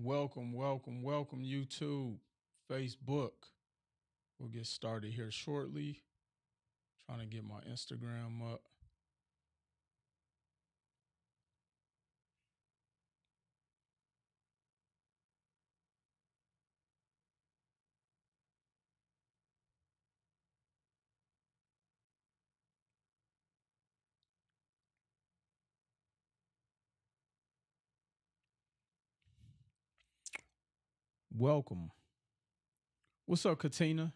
Welcome, YouTube, Facebook. We'll get started here shortly. Trying to get my Instagram up. Welcome. What's up, Katina?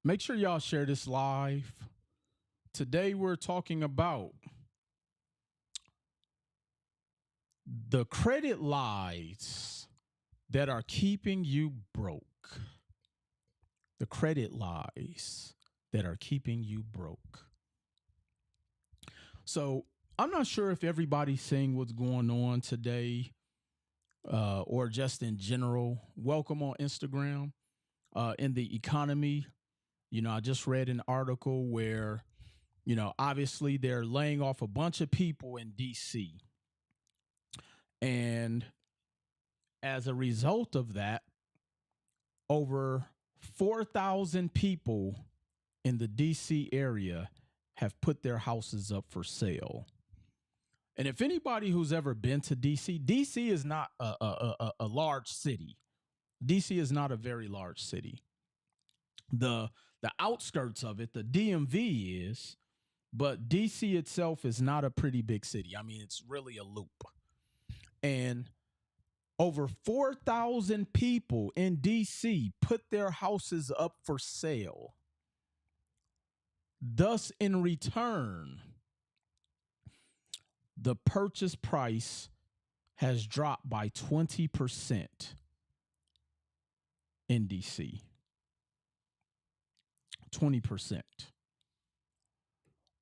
Make sure y'all share this live. Today, we're talking about the credit lies that are keeping you broke. The credit lies that are keeping you broke. So, I'm not sure if everybody's seeing what's going on today or just in general. Welcome on Instagram. In the economy, I just read an article where, obviously they're laying off a bunch of people in DC. And as a result of that, over 4,000 people in the DC area have put their houses up for sale. And if anybody who's ever been to DC, DC is not a large city. DC is not a very large city. The outskirts of it, the DMV is, but DC itself is not a pretty big city. I mean, it's really a loop. And over 4,000 people in DC put their houses up for sale. Thus, in return, the purchase price has dropped by 20% in DC. 20%.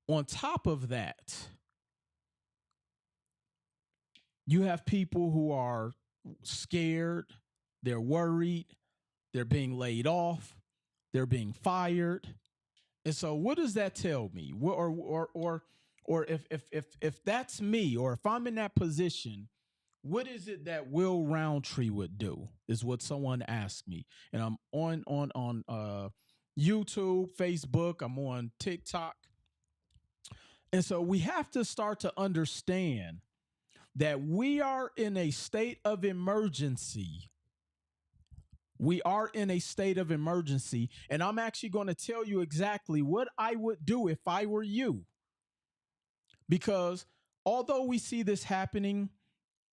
On top of that, you have people who are scared, they're worried, they're being laid off, they're being fired. And so what does that tell me? Or if that's me, or if I'm in that position, what is it that Will Roundtree would do? Is what someone asked me. And I'm on YouTube, Facebook, I'm on TikTok. And so we have to start to understand that we are in a state of emergency. We are in a state of emergency. And I'm actually going to tell you exactly what I would do if I were you. Because although we see this happening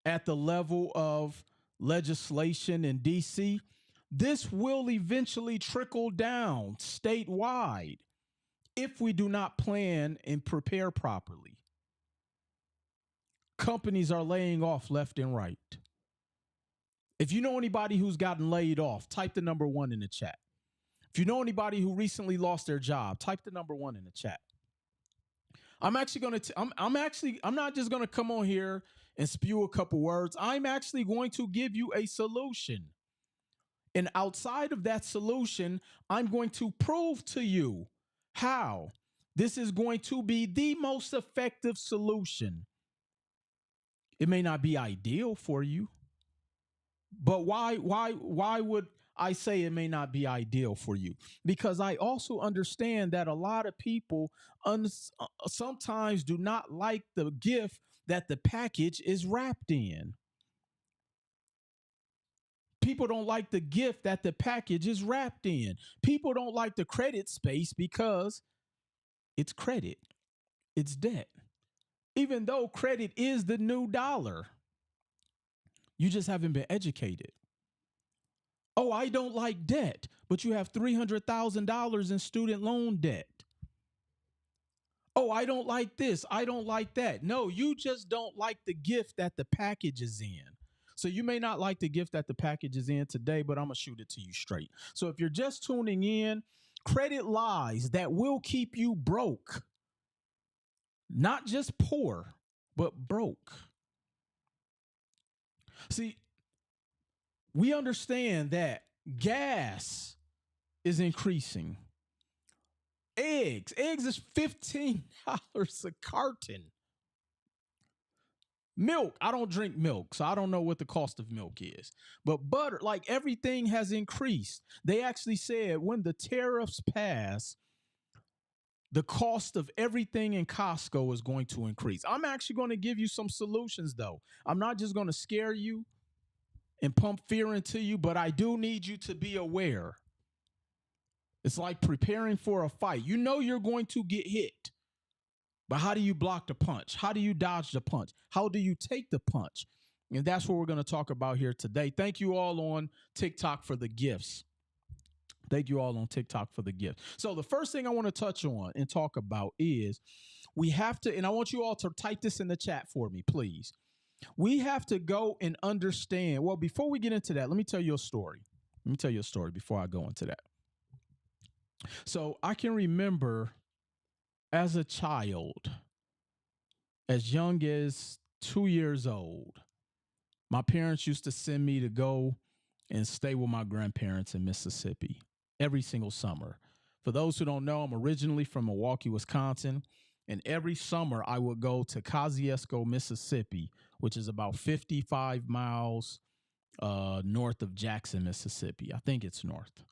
at the level of legislation in DC, this will eventually trickle down statewide if we do not plan and prepare properly. Companies are laying off left and right. If you know anybody who's gotten laid off, type the number 1 in the chat. If you know anybody who recently lost their job, type the number 1 in the chat. I'm not just going to come on here and spew a couple words. I'm actually going to give you a solution. And outside of that solution, I'm going to prove to you how this is going to be the most effective solution. It may not be ideal for you, but why would I say it may not be ideal for you? Because I also understand that a lot of people sometimes do not like the gift that the package is wrapped in. People don't like the gift that the package is wrapped in. People don't like the credit space because it's credit, it's debt. Even though credit is the new dollar, you just haven't been educated. Oh, I don't like debt, but you have $300,000 in student loan debt. Oh, I don't like this. I don't like that. No, you just don't like the gift that the package is in. So you may not like the gift that the package is in today, but I'm going to shoot it to you straight. So if you're just tuning in, credit lies that will keep you broke. Not just poor, but broke. See, we understand that gas is increasing. Eggs is $15 a carton. Milk, I don't drink milk, so I don't know what the cost of milk is. But butter, like everything has increased. They actually said when the tariffs pass, the cost of everything in Costco is going to increase. I'm actually going to give you some solutions, though. I'm not just going to scare you and pump fear into you, but I do need you to be aware. It's like preparing for a fight. You know you're going to get hit, but how do you block the punch? How do you dodge the punch? How do you take the punch? And that's what we're going to talk about here today. Thank you all on TikTok for the gifts. Thank you all on TikTok for the gift. So the first thing I want to touch on and talk about is we have to, and I want you all to type this in the chat for me, please. We have to go and understand. Well, before we get into that, let me tell you a story. Let me tell you a story before I go into that. So I can remember as a child, as young as 2 years old, my parents used to send me to go and stay with my grandparents in Mississippi every single summer. For those who don't know, I'm originally from Milwaukee, Wisconsin, and every summer I would go to Kosciuszko, Mississippi, which is about 55 miles north of Jackson, Mississippi. I think it's north.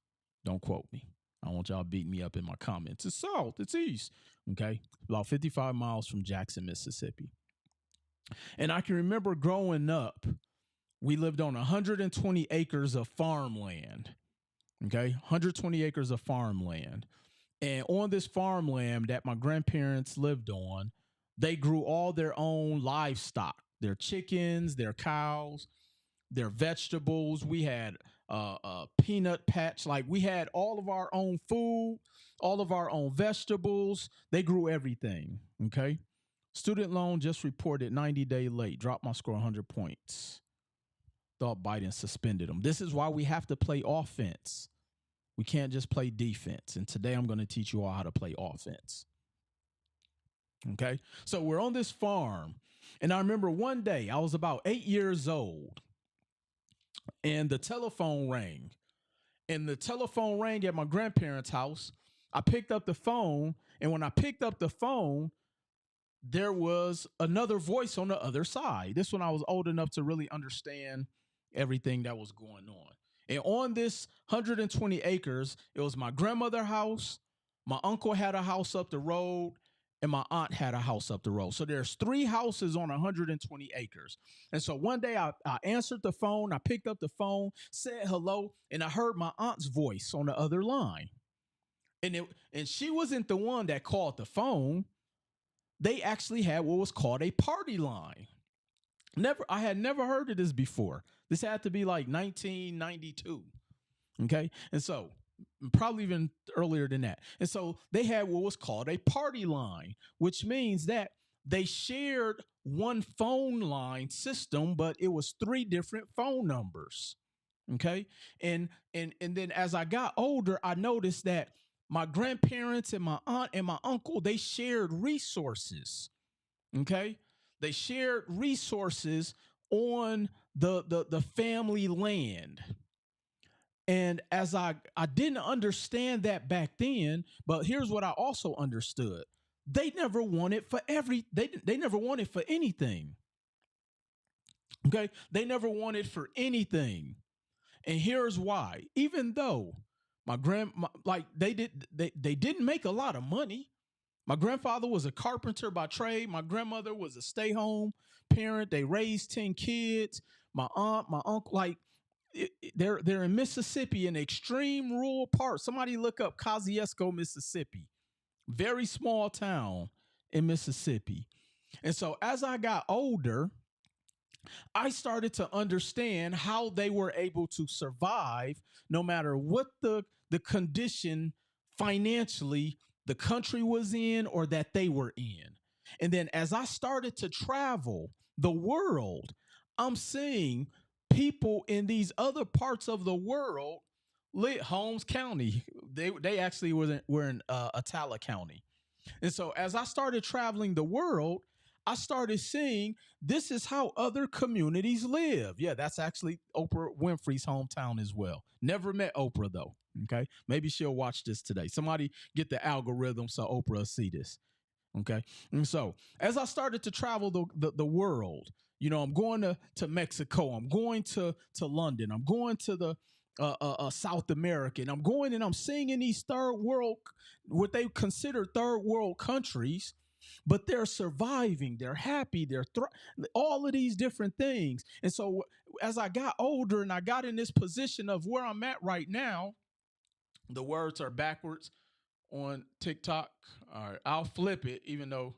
Don't quote me. I don't want y'all beating me up in my comments. It's south. It's east. Okay. About 55 miles from Jackson, Mississippi. And I can remember growing up, we lived on 120 acres of farmland. Okay. 120 acres of farmland. And on this farmland that my grandparents lived on, they grew all their own livestock, their chickens, their cows, their vegetables. We had a peanut patch. Like we had all of our own food, all of our own vegetables. They grew everything. Okay. Student loan just reported 90-day late. Dropped my score 100 points. Thought Biden suspended them. This is why we have to play offense. We can't just play defense. And today I'm going to teach you all how to play offense. Okay. So we're on this farm. And I remember one day I was about 8 years old and the telephone rang. And the telephone rang at my grandparents' house. I picked up the phone. And when I picked up the phone, there was another voice on the other side. This when I was old enough to really understand everything that was going on. And on this 120 acres, it was my grandmother's house, my uncle had a house up the road, and my aunt had a house up the road. So there's 3 houses on 120 acres. And so one day I answered the phone, I picked up the phone, said hello, and I heard my aunt's voice on the other line. And she wasn't the one that called the phone. They actually had what was called a party line. I had never heard of this before. This had to be like 1992. Okay. And so probably even earlier than that. And so they had what was called a party line, which means that they shared one phone line system, but it was 3 different phone numbers. Okay. And then as I got older, I noticed that my grandparents and my aunt and my uncle, they shared resources. Okay. They shared resources on the family land. And as I didn't understand that back then, but here's what I also understood. They never wanted for they never wanted for anything. Okay? They never wanted for anything. And here's why. Even though they didn't make a lot of money. My grandfather was a carpenter by trade. My grandmother was a stay-home parent. They raised 10 kids. My aunt, my uncle, they're in Mississippi, in extreme rural part. Somebody look up Kosciuszko, Mississippi. Very small town in Mississippi. And so as I got older, I started to understand how they were able to survive no matter what the condition financially the country was in or that they were in. And then as I started to travel the world, I'm seeing people in these other parts of the world, Holmes County, they actually were in Atala County. And so as I started traveling the world, I started seeing this is how other communities live. Yeah, that's actually Oprah Winfrey's hometown as well. Never met Oprah, though. Okay, maybe she'll watch this today. Somebody get the algorithm so Oprah will see this. Okay. And so as I started to travel the world, I'm going to Mexico, I'm going to London, I'm going to the South America, and I'm going and I'm seeing in these third world, what they consider third world countries, but they're surviving, they're happy, all of these different things. And so as I got older and I got in this position of where I'm at right now, the words are backwards on TikTok. All right, I'll flip it, even though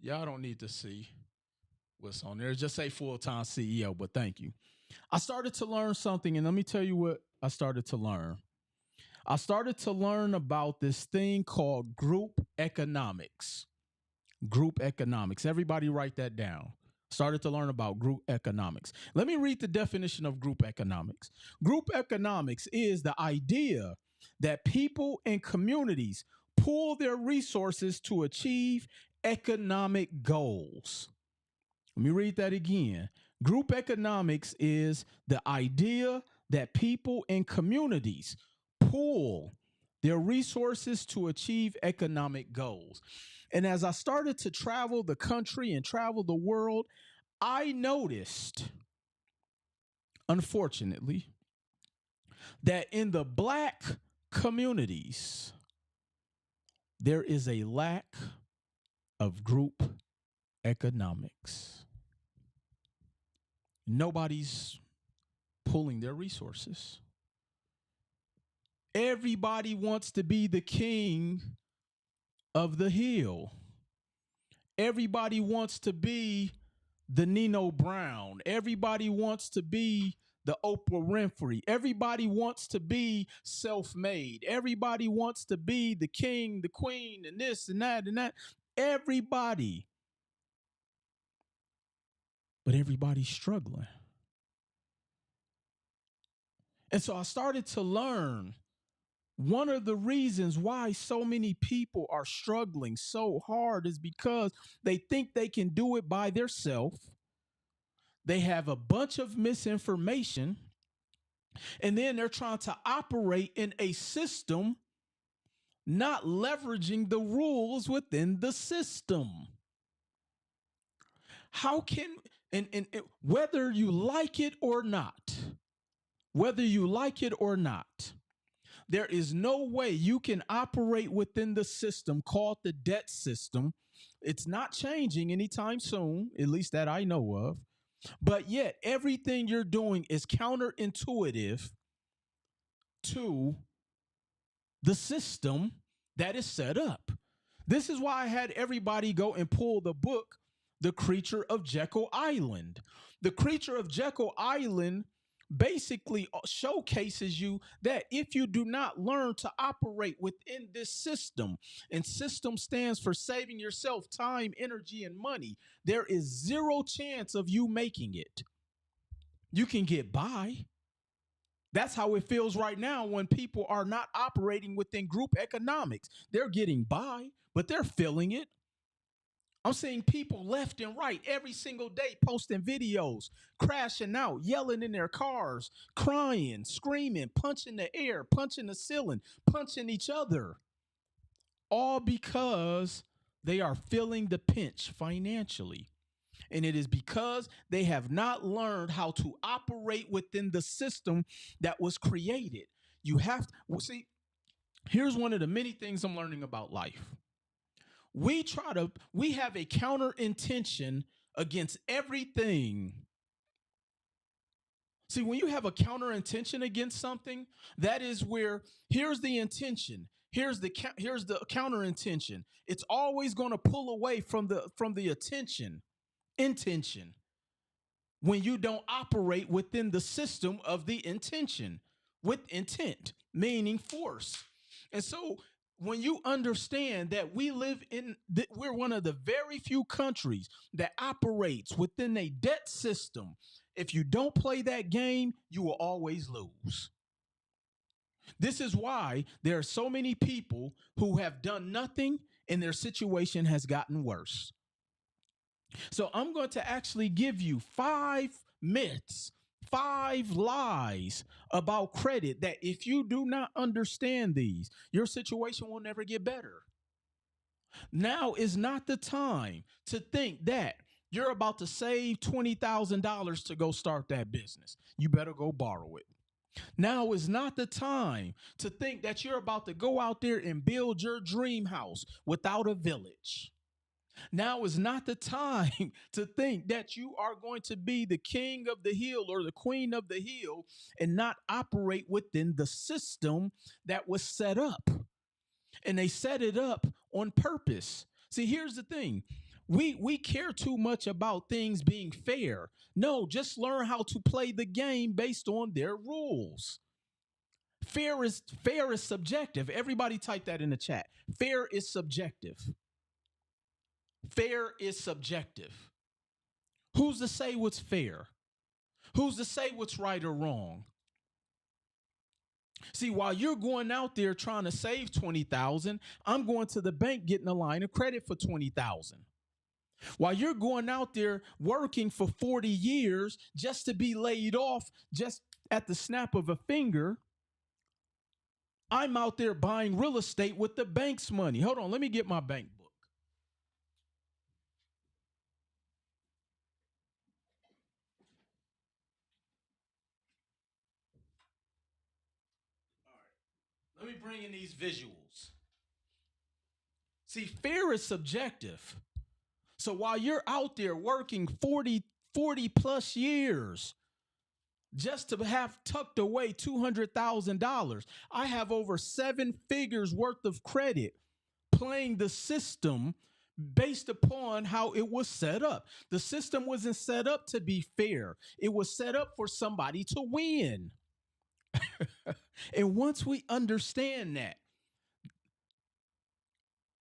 y'all don't need to see what's on there. Just say full-time CEO, but thank you. I started to learn something, and let me tell you what I started to learn. I started to learn about this thing called group economics. Group economics. Everybody write that down. Started to learn about group economics. Let me read the definition of group economics. Group economics is the idea that people and communities pool their resources to achieve economic goals. Let me read that again. Group economics is the idea that people and communities pool their resources to achieve economic goals. And as I started to travel the country and travel the world, I noticed, unfortunately, that in the Black communities, there is a lack of group economics. Nobody's pooling their resources. Everybody wants to be the king of the hill. Everybody wants to be the Nino Brown. Everybody wants to be the Oprah Winfrey. Everybody wants to be self-made. Everybody wants to be the king, the queen, and this and that and that. Everybody. But everybody's struggling. And so I started to learn one of the reasons why so many people are struggling so hard is because they think they can do it by themselves. They have a bunch of misinformation, and then they're trying to operate in a system, not leveraging the rules within the system. How can, and whether you like it or not, there is no way you can operate within the system called the debt system. It's not changing anytime soon, at least that I know of. But yet everything you're doing is counterintuitive to the system that is set up. This is why I had everybody go and pull the book, The Creature of Jekyll Island. The Creature of Jekyll Island basically showcases you that if you do not learn to operate within this system, and system stands for saving yourself time, energy, and money, there is zero chance of you making it. You can get by. That's how it feels right now when people are not operating within group economics. They're getting by, but they're feeling it. I'm seeing people left and right every single day posting videos, crashing out, yelling in their cars, crying, screaming, punching the air, punching the ceiling, punching each other. All because they are feeling the pinch financially. And it is because they have not learned how to operate within the system that was created. You have to see, here's one of the many things I'm learning about life. We have a counter intention against everything. See, when you have a counter intention against something, that is where here's the intention. Here's the counter intention. It's always going to pull away from the intention when you don't operate within the system of the intention with intent, meaning force. And so when you understand that we're one of the very few countries that operates within a debt system, if you don't play that game, you will always lose. This is why there are so many people who have done nothing and their situation has gotten worse. So I'm going to actually give you 5 myths, 5 lies about credit that if you do not understand these, your situation will never get better. Now is not the time to think that you're about to save $20,000 to go start that business. You better go borrow it. Now is not the time to think that you're about to go out there and build your dream house without a village. Now is not the time to think that you are going to be the king of the hill or the queen of the hill and not operate within the system that was set up. And they set it up on purpose. See, here's the thing. We care too much about things being fair. No, just learn how to play the game based on their rules. Fair is subjective. Everybody type that in the chat. Fair is subjective. Fair is subjective. Who's to say what's fair? Who's to say what's right or wrong? See, while you're going out there trying to save 20,000, I'm going to the bank getting a line of credit for 20,000. While you're going out there working for 40 years just to be laid off just at the snap of a finger, I'm out there buying real estate with the bank's money. Hold on, let me get my bank book. Let me bring in these visuals. See, fear is subjective. So while you're out there working 40 plus years just to have tucked away $200,000, I have over 7 figures worth of credit playing the system based upon how it was set up. The system wasn't set up to be fair. It was set up for somebody to win. And once we understand that,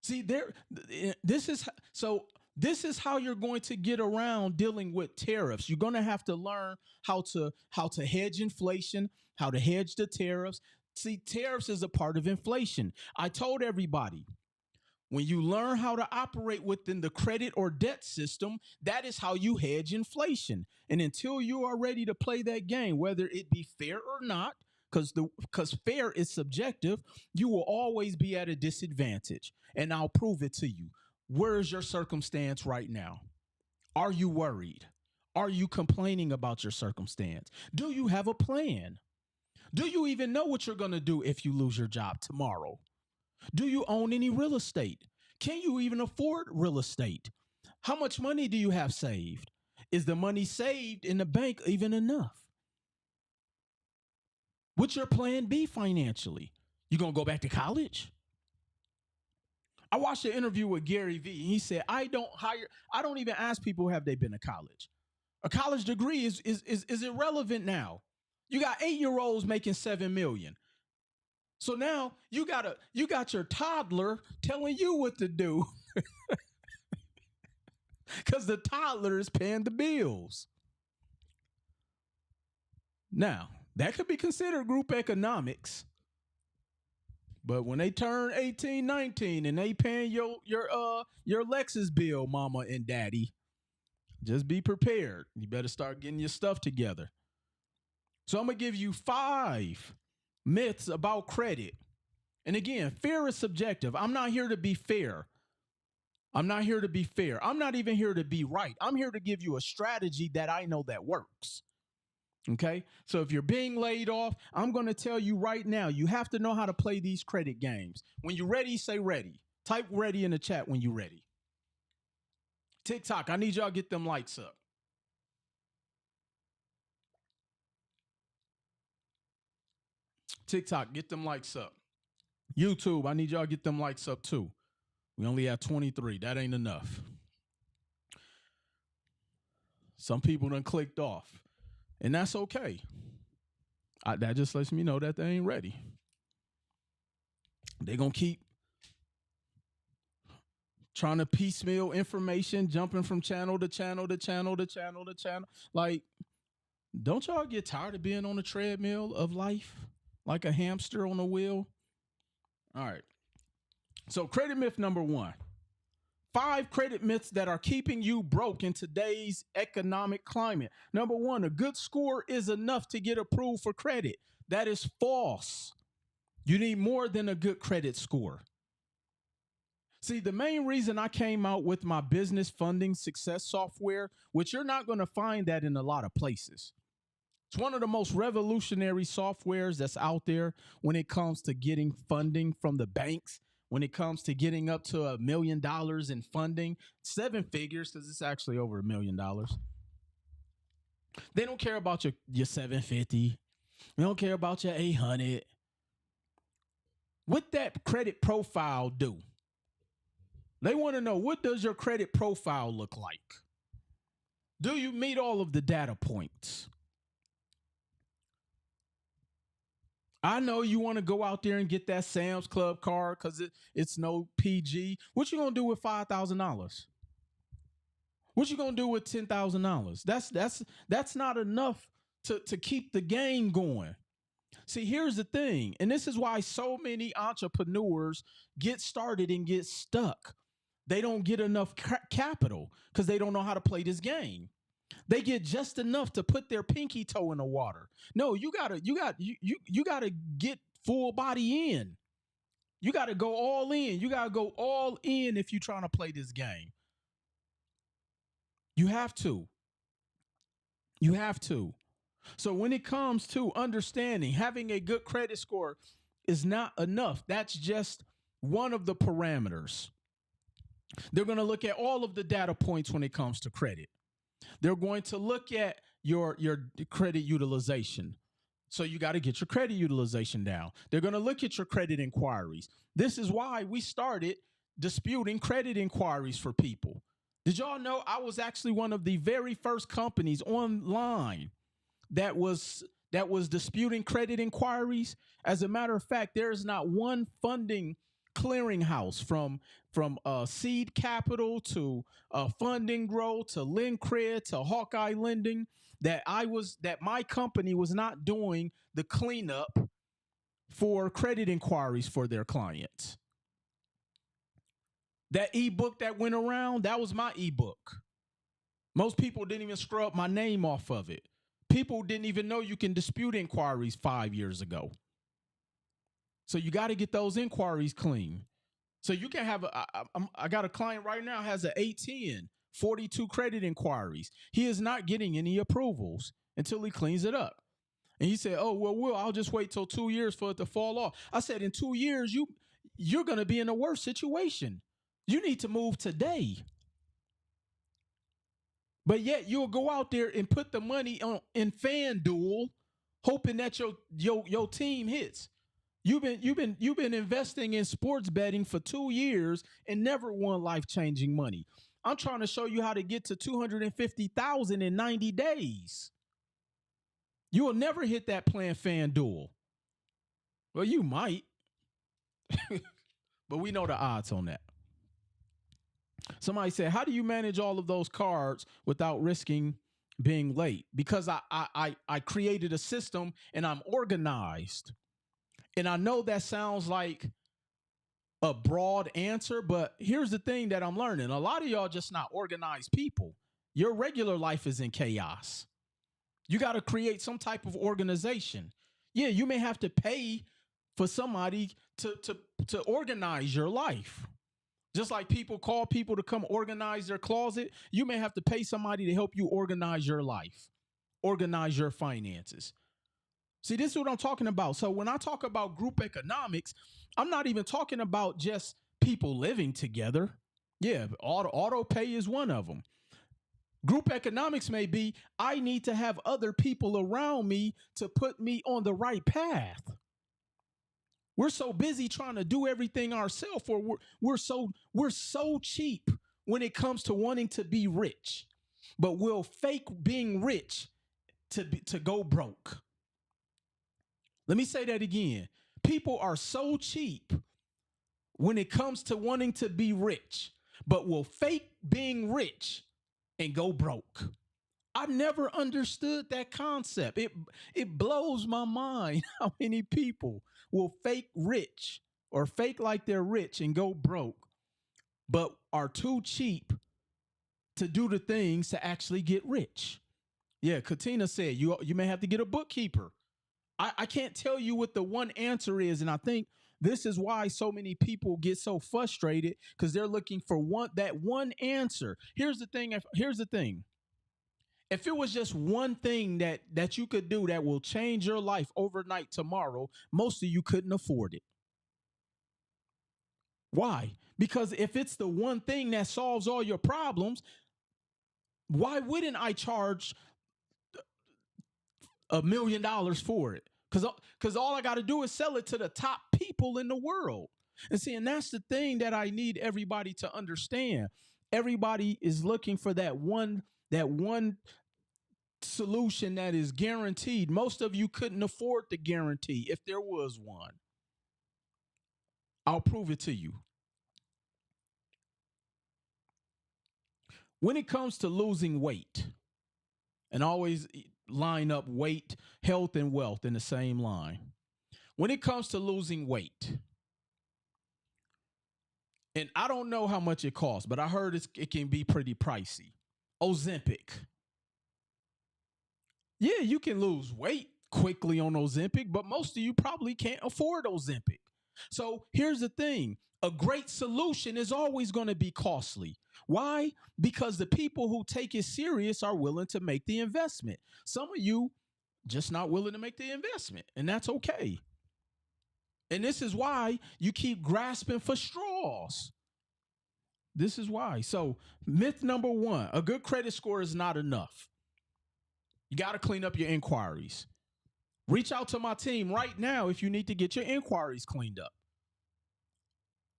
see there, this is how you're going to get around dealing with tariffs. You're going to have to learn how to hedge inflation, how to hedge the tariffs. See, tariffs is a part of inflation. I told everybody, when you learn how to operate within the credit or debt system, that is how you hedge inflation. And until you are ready to play that game, whether it be fair or not, because fair is subjective, you will always be at a disadvantage. And I'll prove it to you. Where is your circumstance right now? Are you worried? Are you complaining about your circumstance? Do you have a plan? Do you even know what you're going to do if you lose your job tomorrow? Do you own any real estate? Can you even afford real estate? How much money do you have saved? Is the money saved in the bank even enough? What's your plan B financially? You going to go back to college? I watched an interview with Gary Vee. He said, I don't even ask people have they been to college. A college degree is irrelevant now. You got 8-year-olds making $7 million. So now you got your toddler telling you what to do because the toddler is paying the bills. Now, that could be considered group economics. But when they turn 18, 19 and they paying your Lexus bill, mama and daddy, just be prepared. You better start getting your stuff together. So I'm going to give you 5 myths about credit. And again, fear is subjective. I'm not here to be fair. I'm not here to be fair. I'm not even here to be right. I'm here to give you a strategy that I know that works. Okay, so if you're being laid off, I'm going to tell you right now, you have to know how to play these credit games. When you're ready, say ready. Type ready in the chat when you're ready. TikTok, I need y'all to get them lights up. TikTok, get them lights up. YouTube, I need y'all to get them lights up too. We only have 23. That ain't enough. Some people done clicked off. And that's okay. That just lets me know that they ain't ready. They're going to keep trying to piecemeal information, jumping from channel to channel to channel to channel to channel. Like, don't y'all get tired of being on the treadmill of life like a hamster on a wheel? All right. So credit myth number 1. 5 credit myths that are keeping you broke in today's economic climate. Number 1, a good score is enough to get approved for credit. That is false. You need more than a good credit score. See, the main reason I came out with my business funding success software, which you're not going to find that in a lot of places. It's one of the most revolutionary softwares that's out there when it comes to getting funding from the banks, when it comes to getting up to $1 million in funding, seven figures, because it's actually over $1 million. They don't care about your 750. They don't care about your 800. What that credit profile do? They want to know, what does your credit profile look like? Do you meet all of the data points? I know you want to go out there and get that Sam's Club card because it's no PG. What you gonna do with $5,000? What you gonna do with $10,000? That's not enough to keep the game going. See, here's the thing, and this is why so many entrepreneurs get started and get stuck. They don't get enough capital because they don't know how to play this game. They get just enough to put their pinky toe in the water. No, you gotta get full body in. You gotta go all in. You gotta go all in if you're trying to play this game. You have to. You have to. So when it comes to understanding, having a good credit score is not enough. That's just one of the parameters. They're going to look at all of the data points when it comes to credit. They're going to look at your credit utilization. So you got to get your credit utilization down. They're going to look at your credit inquiries. This is why we started disputing credit inquiries for people. Did y'all know I was actually one of the very first companies online that was disputing credit inquiries? As a matter of fact, there is not one funding clearinghouse from seed capital to funding grow to LendCred to Hawkeye Lending that my company was not doing the cleanup for credit inquiries for their clients. That ebook that went around, that was my ebook. Most people didn't even scrub my name off of it. People didn't even know you can dispute inquiries 5 years ago. So you got to get those inquiries clean. So you can have I got a client right now has an 810, 42 credit inquiries. He is not getting any approvals until he cleans it up. And he said, "Oh, well, Will, I'll just wait till 2 years for it to fall off." I said, in 2 years, you're going to be in a worse situation. You need to move today. But yet you'll go out there and put the money in FanDuel, hoping that your team hits. You've been investing in sports betting for 2 years and never won life-changing money. I'm trying to show you how to get to 250,000 in 90 days. You will never hit that playing FanDuel. Well, you might, but we know the odds on that. Somebody said, how do you manage all of those cards without risking being late? Because I created a system and I'm organized. And I know that sounds like a broad answer, but here's the thing that I'm learning. A lot of y'all just not organized people. Your regular life is in chaos. You got to create some type of organization. Yeah, you may have to pay for somebody to organize your life. Just like people call people to come organize their closet, you may have to pay somebody to help you organize your life, organize your finances. See, this is what I'm talking about. So when I talk about group economics, I'm not even talking about just people living together. Yeah, auto pay is one of them. Group economics may be, I need to have other people around me to put me on the right path. We're so busy trying to do everything ourselves, or we're so cheap when it comes to wanting to be rich, but we'll fake being rich to go broke. Let me say that again. People are so cheap when it comes to wanting to be rich, but will fake being rich and go broke. I never understood that concept. It blows my mind how many people will fake rich or fake like they're rich and go broke, but are too cheap to do the things to actually get rich. Yeah, Katina said you may have to get a bookkeeper. I can't tell you what the one answer is, and I think This is why so many people get so frustrated because they're looking for that one answer. Here's the thing. Here's the thing. If it was just one thing that you could do that will change your life overnight tomorrow, most of you couldn't afford it. Why? Because if it's the one thing that solves all your problems, why wouldn't I charge $1 million for it? Because all I got to do is sell it to the top people in the world. And see, and that's the thing that I need everybody to understand. Everybody is looking for that one solution that is guaranteed. Most of you couldn't afford the guarantee if there was one. I'll prove it to you. When it comes to losing weight, and always line up weight, health, and wealth in the same line. When it comes to losing weight, and I don't know how much it costs, but I heard it can be pretty pricey. Ozempic. Yeah, you can lose weight quickly on Ozempic, but most of you probably can't afford Ozempic. So here's the thing. A great solution is always going to be costly. Why? Because the people who take it serious are willing to make the investment. Some of you just not willing to make the investment, and that's okay. And this is why you keep grasping for straws. This is why. So myth number one, a good credit score is not enough. You got to clean up your inquiries. Reach out to my team right now if you need to get your inquiries cleaned up.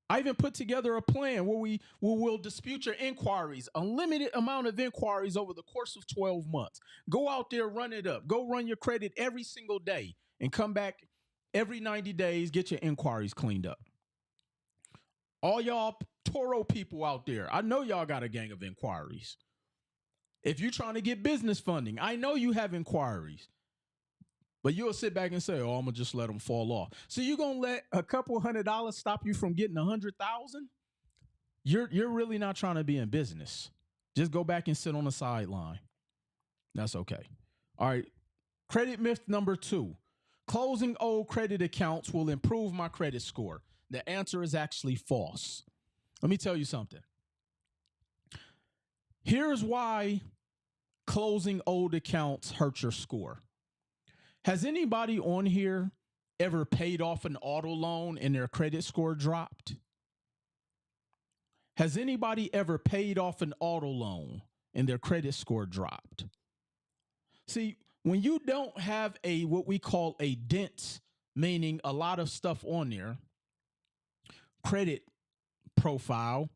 I even put together a plan where we will dispute your inquiries, a limited amount of inquiries over the course of 12 months. Go out there, run it up. Go run your credit every single day and come back every 90 days, get your inquiries cleaned up. All y'all Toro people out there, I know y'all got a gang of inquiries. If you're trying to get business funding, I know you have inquiries. But you'll sit back and say, oh, I'm going to just let them fall off. So you're going to let a couple $100 stop you from getting 100,000? You're really not trying to be in business. Just go back and sit on the sideline. That's okay. All right. Credit myth number 2. Closing old credit accounts will improve my credit score. The answer is actually false. Let me tell you something. Here's why closing old accounts hurt your score. Has anybody on here ever paid off an auto loan and their credit score dropped? Has anybody ever paid off an auto loan and their credit score dropped? See, when you don't have what we call a dent, meaning a lot of stuff on there, credit profile,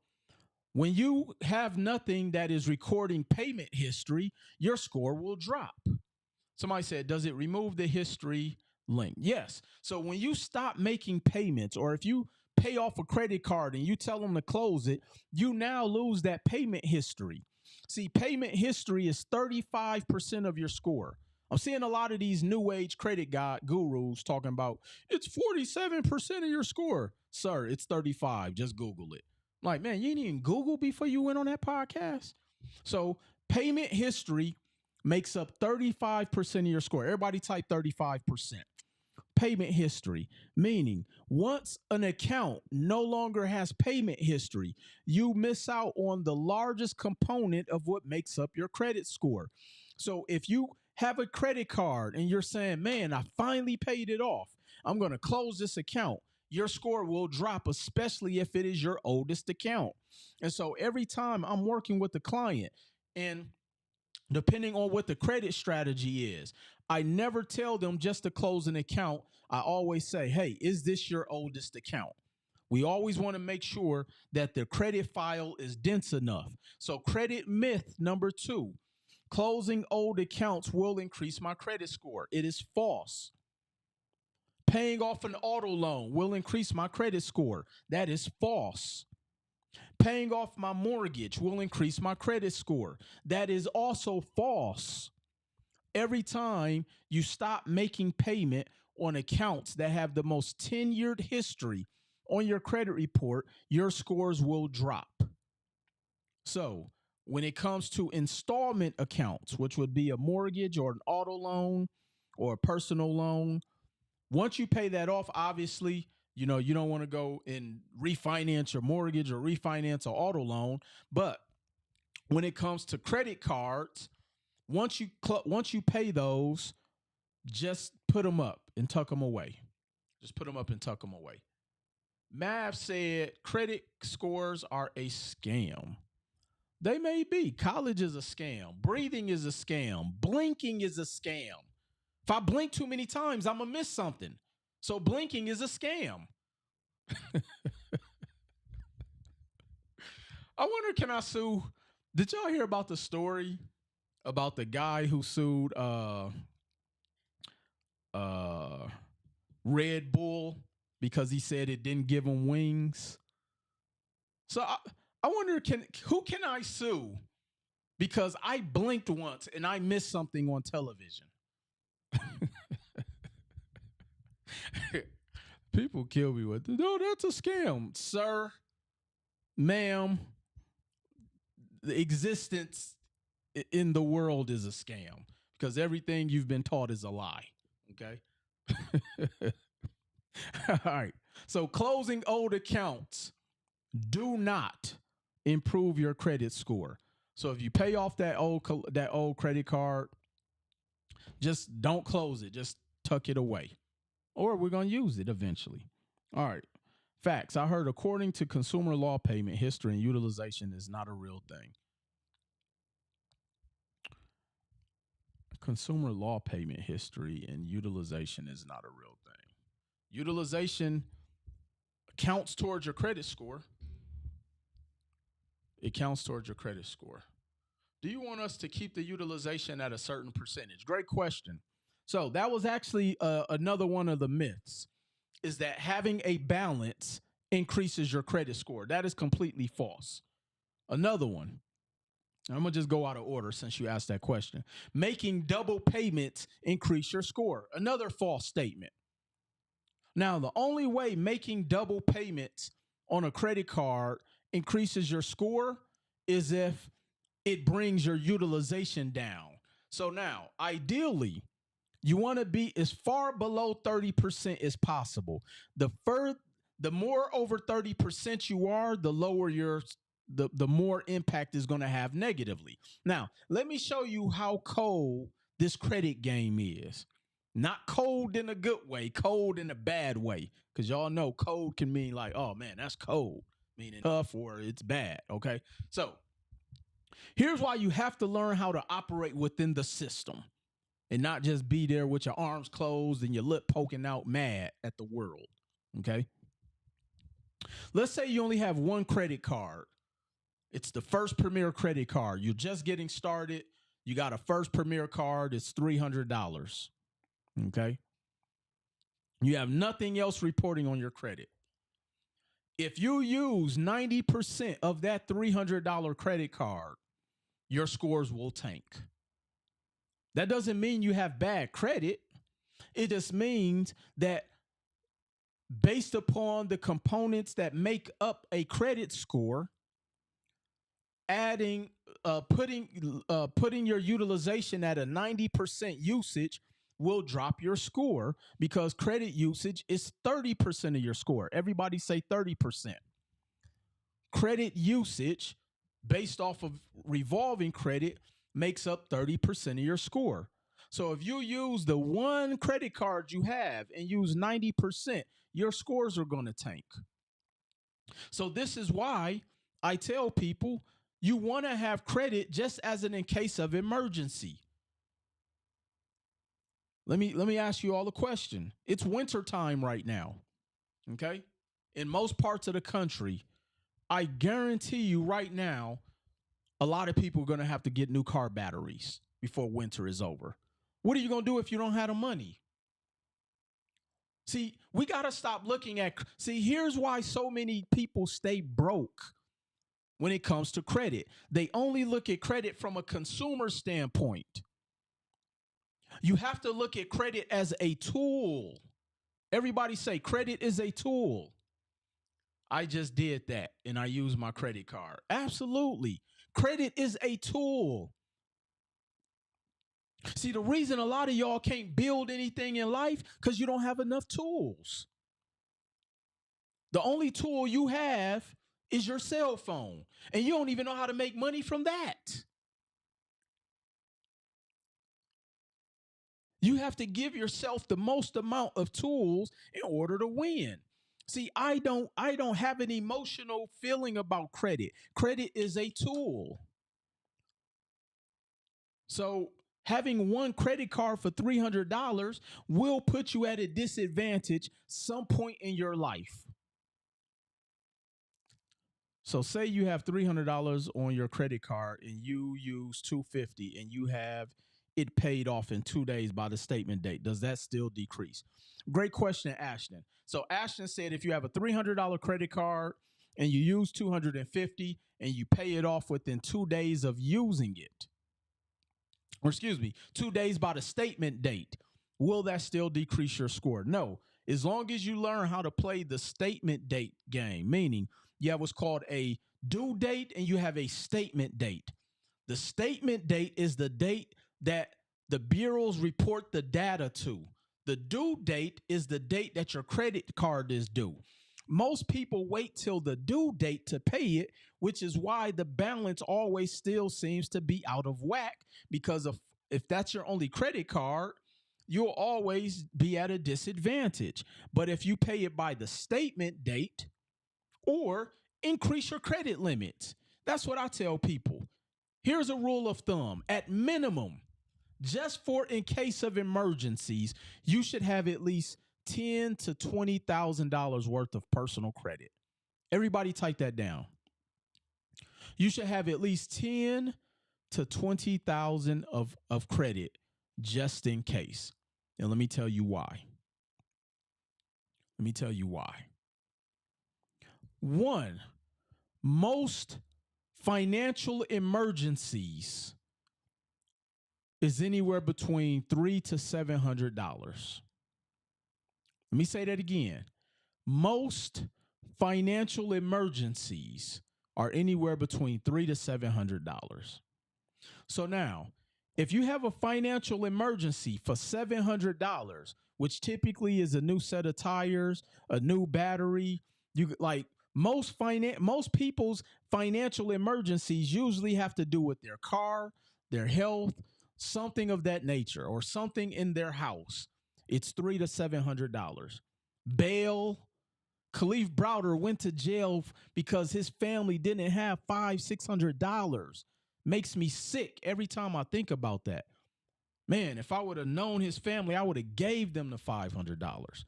when you have nothing that is recording payment history, your score will drop. Somebody said, does it remove the history link? Yes. So when you stop making payments, or if you pay off a credit card and you tell them to close it, you now lose that payment history. See, payment history is 35% of your score. I'm seeing a lot of these new age credit gurus talking about it's 47% of your score. Sir, it's 35. Just Google it. I'm like, man, you didn't even Google before you went on that podcast. So payment history makes up 35% of your score. Everybody type 35%. Payment history, meaning once an account no longer has payment history, you miss out on the largest component of what makes up your credit score. So if you have a credit card and you're saying, man, I finally paid it off, I'm going to close this account, your score will drop, especially if it is your oldest account. And so every time I'm working with the client, and depending on what the credit strategy is, I never tell them just to close an account. I always say, hey, is this your oldest account? We always want to make sure that the credit file is dense enough. So credit myth number 2, closing old accounts will increase my credit score. It is false. Paying off an auto loan will increase my credit score. That is false. Paying off my mortgage will increase my credit score. That is also false. Every time you stop making payment on accounts that have the most tenured history on your credit report, your scores will drop. So when it comes to installment accounts, which would be a mortgage or an auto loan or a personal loan, once you pay that off, obviously You know, you don't want to go and refinance your mortgage or refinance an auto loan. But when it comes to credit cards, once you pay those, just put them up and tuck them away. Just put them up and tuck them away. Mav said credit scores are a scam. They may be. College is a scam. Breathing is a scam. Blinking is a scam. If I blink too many times, I'm going to miss something. So blinking is a scam. I wonder, can I sue? Did y'all hear about the story about the guy who sued Red Bull because he said it didn't give him wings? So I wonder, who can I sue because I blinked once and I missed something on television? People kill me with, no, that's a scam, sir, ma'am. The existence in the world is a scam because everything you've been taught is a lie. Okay. All right. So closing old accounts do not improve your credit score. So if you pay off that old credit card, just don't close it. Just tuck it away. Or we're going to use it eventually. All right. Facts. I heard according to consumer law, payment history and utilization is not a real thing. Consumer law payment history and utilization is not a real thing. Utilization counts towards your credit score. It counts towards your credit score. Do you want us to keep the utilization at a certain percentage? Great question. So that was actually another one of the myths, is that having a balance increases your credit score. That is completely false. Another one. I'm going to just go out of order since you asked that question. Making double payments increase your score. Another false statement. Now, the only way making double payments on a credit card increases your score is if it brings your utilization down. So now, ideally, you want to be as far below 30% as possible. The more over 30% you are, the lower the more impact is going to have negatively. Now, let me show you how cold this credit game is. Not cold in a good way, cold in a bad way. Because y'all know cold can mean like, oh man, that's cold, meaning tough or it's bad. Okay. So here's why you have to learn how to operate within the system and not just be there with your arms closed and your lip poking out mad at the world. Okay. Let's say you only have one credit card. It's the First Premier credit card. You're just getting started. You got a First Premier card. It's $300. Okay. You have nothing else reporting on your credit. If you use 90% of that $300 credit card, your scores will tank. That doesn't mean you have bad credit. It just means that based upon the components that make up a credit score, putting your utilization at a 90% usage will drop your score because credit usage is 30% of your score. Everybody say 30%. Credit usage based off of revolving credit makes up 30% of your score. So if you use the one credit card you have and use 90%, your scores are going to tank. So this is why I tell people you want to have credit just as in case of emergency. Let me ask you all a question. It's winter time right now. Okay? In most parts of the country, I guarantee you right now, a lot of people are going to have to get new car batteries before winter is over. What are you going to do if you don't have the money? See, we got to stop looking at, here's why so many people stay broke when it comes to credit. They only look at credit from a consumer standpoint. You have to look at credit as a tool. Everybody say credit is a tool. I just did that and I used my credit card. Absolutely. Credit is a tool. See, the reason a lot of y'all can't build anything in life because you don't have enough tools. The only tool you have is your cell phone, and you don't even know how to make money from that. You have to give yourself the most amount of tools in order to win. See, I don't have an emotional feeling about credit. Credit is a tool. So having one credit card for $300 will put you at a disadvantage some point in your life. So say you have $300 on your credit card and you use 250 and you have it paid off in 2 days by the statement date. Does that still decrease? Great question, Ashton. So Ashton said if you have a $300 credit card and you use 250 and you pay it off within 2 days of using it, or excuse me, 2 days by the statement date, will that still decrease your score? No. As long as you learn how to play the statement date game, meaning you have what's called a due date and you have a statement date. The statement date is the date that the bureaus report the data to. The due date is the date that your credit card is due. Most people wait till the due date to pay it, which is why the balance always still seems to be out of whack, because of if that's your only credit card, you'll always be at a disadvantage. But if you pay it by the statement date or increase your credit limits, that's what I tell people. Here's a rule of thumb. At minimum, just for in case of emergencies, you should have at least $10,000 to $20,000 worth of personal credit. Everybody type that down. You should have at least 10 to 20,000 of credit just in case. And let me tell you why. Let me tell you why. One, most financial emergencies is anywhere between $300 to $700. Let me say that again. Most financial emergencies are anywhere between $300 to $700. So now, if you have a financial emergency for $700, which typically is a new set of tires, a new battery, you like most people's financial emergencies usually have to do with their car, their health, something of that nature, or something in their house. It's $300 to $700. Bail. Khalif Browder went to jail because his family didn't have $500-$600. Makes me sick every time I think about that. Man, if I would have known his family, I would have gave them the $500.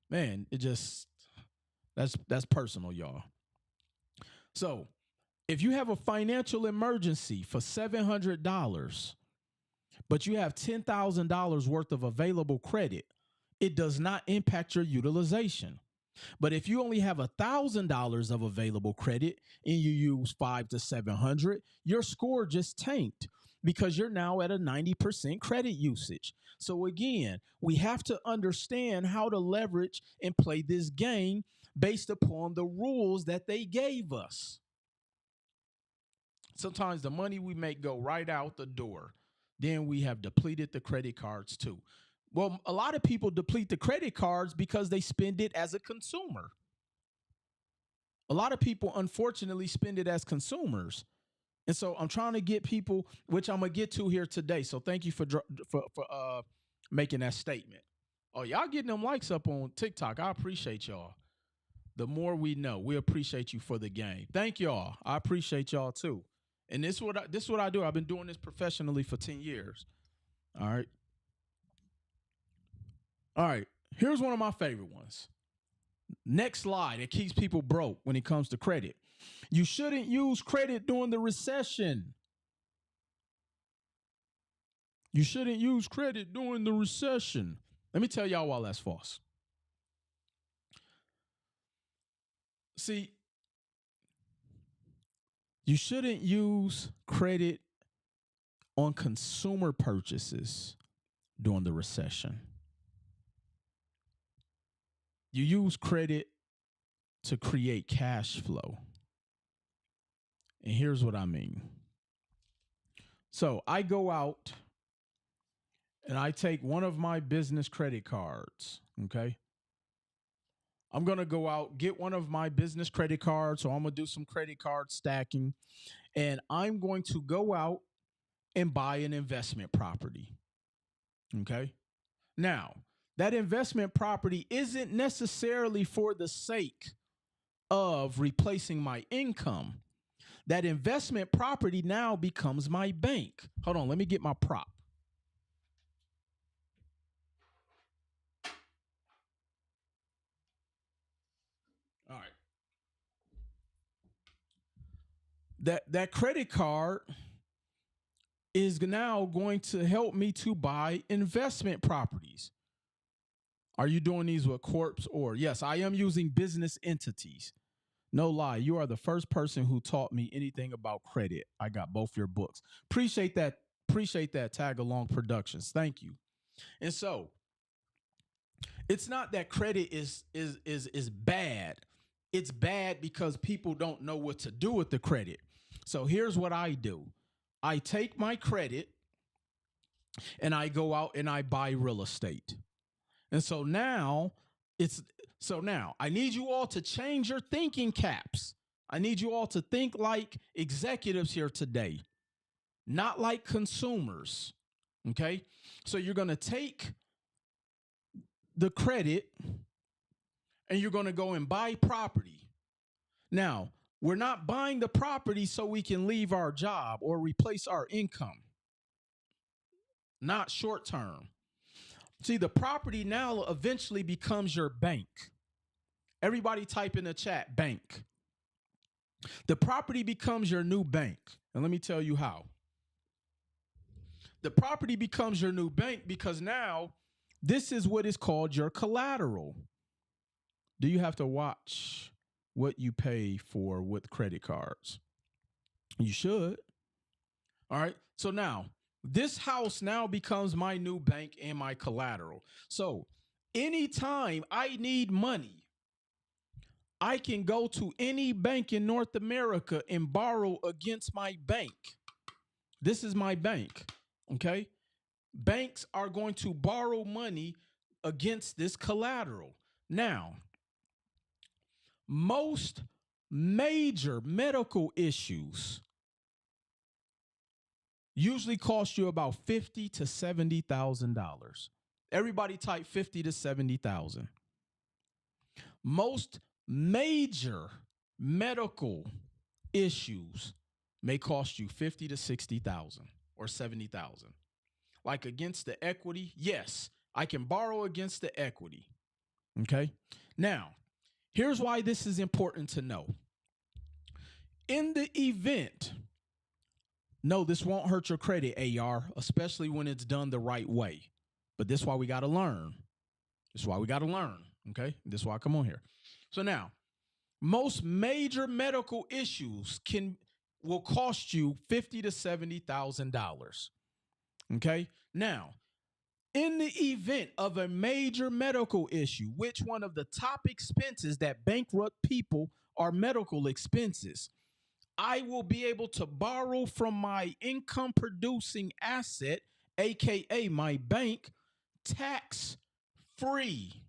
Man, it just that's personal, y'all. So if you have a financial emergency for $700, but you have $10,000 worth of available credit, it does not impact your utilization. But if you only have $1,000 of available credit and you use 500 to 700, your score just tanked because you're now at a 90% credit usage. So again, we have to understand how to leverage and play this game based upon the rules that they gave us. Sometimes the money we make go right out the door. Then we have depleted the credit cards too. Well, a lot of people deplete the credit cards because they spend it as a consumer. A lot of people, unfortunately, spend it as consumers. And so I'm trying to get people, which I'm going to get to here today. So thank you for making that statement. Oh, y'all getting them likes up on TikTok. I appreciate y'all. The more we know, we appreciate you for the game. Thank y'all. I appreciate y'all too. And this is what I do. I've been doing this professionally for 10 years. All right. All right. Here's one of my favorite ones. Next slide. It keeps people broke when it comes to credit. You shouldn't use credit during the recession. You shouldn't use credit during the recession. Let me tell y'all why that's false. See, you shouldn't use credit on consumer purchases during the recession. You use credit to create cash flow. And here's what I mean. So I go out and I take one of my business credit cards, okay? I'm going to go out, get one of my business credit cards. So I'm going to do some credit card stacking. And I'm going to go out and buy an investment property. Okay. Now, that investment property isn't necessarily for the sake of replacing my income. That investment property now becomes my bank. Hold on, let me get my prop. All right. That credit card is now going to help me to buy investment properties. Are you doing these with corps or? Yes, I am using business entities. No lie, you are the first person who taught me anything about credit. I got both your books. Appreciate that. Appreciate that. Tag Along Productions. Thank you. And so it's not that credit is bad. It's bad because people don't know what to do with the credit. So here's what I do. I take my credit and I go out and I buy real estate. And so now I need you all to change your thinking caps. I need you all to think like executives here today, not like consumers. Okay? So you're going to take the credit and you're going to go and buy property. Now, we're not buying the property so we can leave our job or replace our income. Not short term. See, the property now eventually becomes your bank. Everybody type in the chat, bank. The property becomes your new bank. And let me tell you how. The property becomes your new bank because now this is what is called your collateral. Do you have to watch what you pay for with credit cards? You should. All right. So now this house now becomes my new bank and my collateral. So anytime I need money, I can go to any bank in North America and borrow against my bank. This is my bank. Okay. Banks are going to borrow money against this collateral. Now, most major medical issues usually cost you about $50,000 to $70,000. Everybody type 50 to 70,000. Most major medical issues may cost you 50 to 60,000 or 70,000. Like against the equity, yes, I can borrow against the equity. Okay. Now, here's why this is important to know. In the event, no, this won't hurt your credit, AR, especially when it's done the right way. But this is why we got to learn. This is why we got to learn. Okay. This is why I come on here. So now, most major medical issues will cost you $50,000 to $70,000. Okay. Now, in the event of a major medical issue, which one of the top expenses that bankrupt people are medical expenses, I will be able to borrow from my income producing asset, AKA my bank, tax free.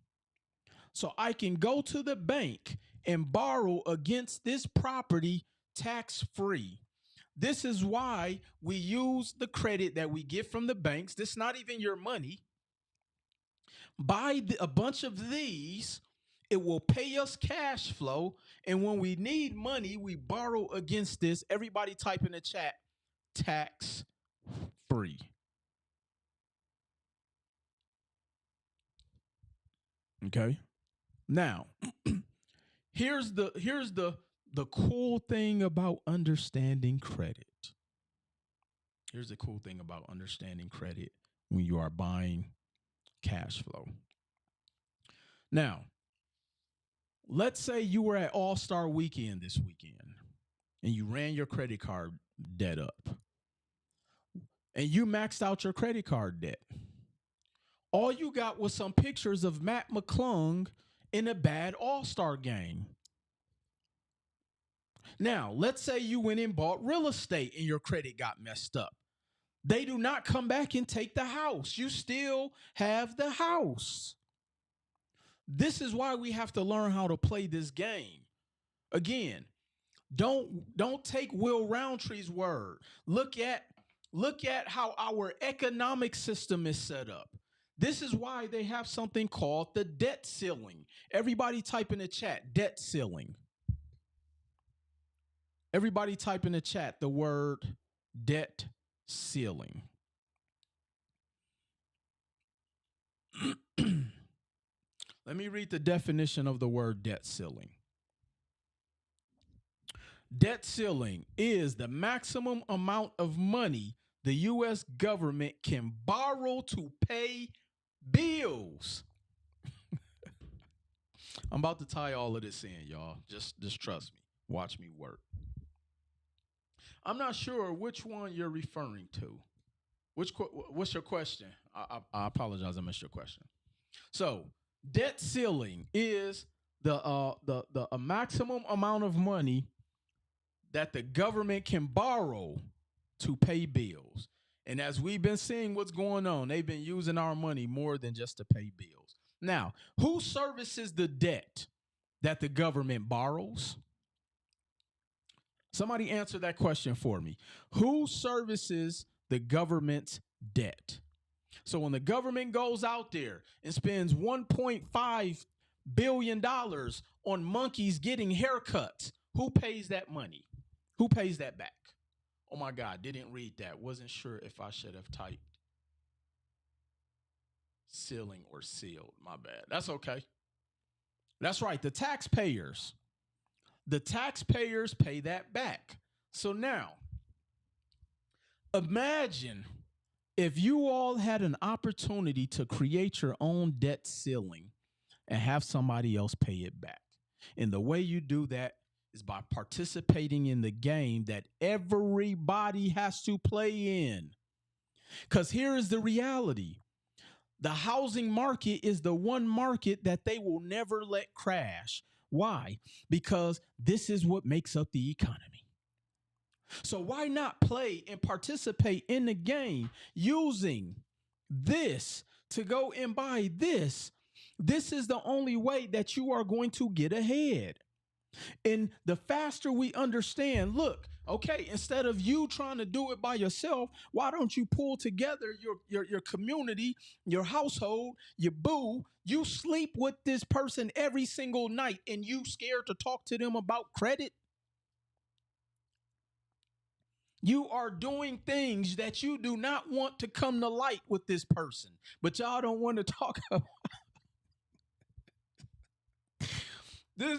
So I can go to the bank and borrow against this property tax free. This is why we use the credit that we get from the banks. This is not even your money. Buy a bunch of these. It will pay us cash flow. And when we need money, we borrow against this. Everybody type in the chat, tax free. Okay. Now, here's the cool thing about understanding credit. Here's the cool thing about understanding credit when you are buying cash flow. Now, let's say you were at All-Star Weekend this weekend and you ran your credit card debt up and you maxed out your credit card debt. All you got was some pictures of Matt McClung in a bad All-Star game. Now, let's say you went and bought real estate and your credit got messed up. They do not come back and take the house. You still have the house. This is why we have to learn how to play this game. Again, don't take Will Roundtree's word. Look at how our economic system is set up. This is why they have something called the debt ceiling. Everybody type in the chat, debt ceiling. Everybody type in the chat the word debt ceiling. Let me read the definition of the word debt ceiling. Debt ceiling is the maximum amount of money the U.S. government can borrow to pay bills. I'm about to tie all of this in, y'all. Just trust me. Watch me work. I'm not sure which one you're referring to. What's your question? I apologize. I missed your question. So, debt ceiling is the maximum amount of money that the government can borrow to pay bills. And as we've been seeing what's going on, they've been using our money more than just to pay bills. Now, who services the debt that the government borrows? Somebody answer that question for me. Who services the government's debt? So when the government goes out there and spends $1.5 billion on monkeys getting haircuts, who pays that money? Who pays that back? Oh my God, didn't read that. Wasn't sure if I should have typed ceiling or sealed. My bad. That's okay. That's right. The taxpayers. The taxpayers pay that back. So now, imagine if you all had an opportunity to create your own debt ceiling and have somebody else pay it back. And the way you do that is by participating in the game that everybody has to play in. Because here is the reality. The housing market is the one market that they will never let crash. Why? Because this is what makes up the economy. So why not play and participate in the game using this to go and buy this? This is the only way that you are going to get ahead. And the faster we understand, look, okay, instead of you trying to do it by yourself, why don't you pull together your community, your household, your boo? You sleep with this person every single night and you scared to talk to them about credit. You are doing things that you do not want to come to light with this person, but y'all don't want to talk about.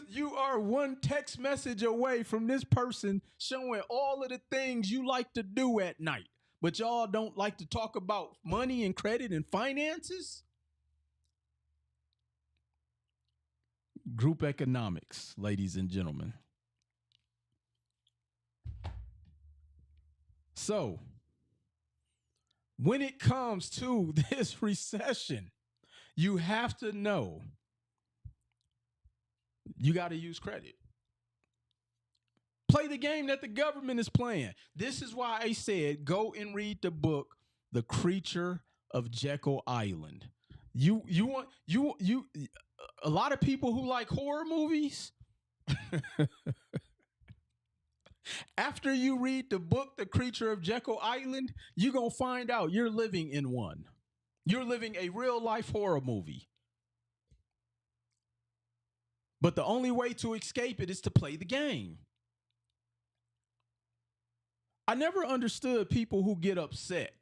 You are one text message away from this person showing all of the things you like to do at night, but y'all don't like to talk about money and credit and finances. Group economics, ladies and gentlemen. So, when it comes to this recession, you have to know you got to use credit. Play the game that the government is playing. This is why I said go and read the book, The Creature of Jekyll Island. You a lot of people who like horror movies, after you read the book, The Creature of Jekyll Island, you're going to find out you're living in one. You're living a real life horror movie. But the only way to escape it is to play the game. I never understood people who get upset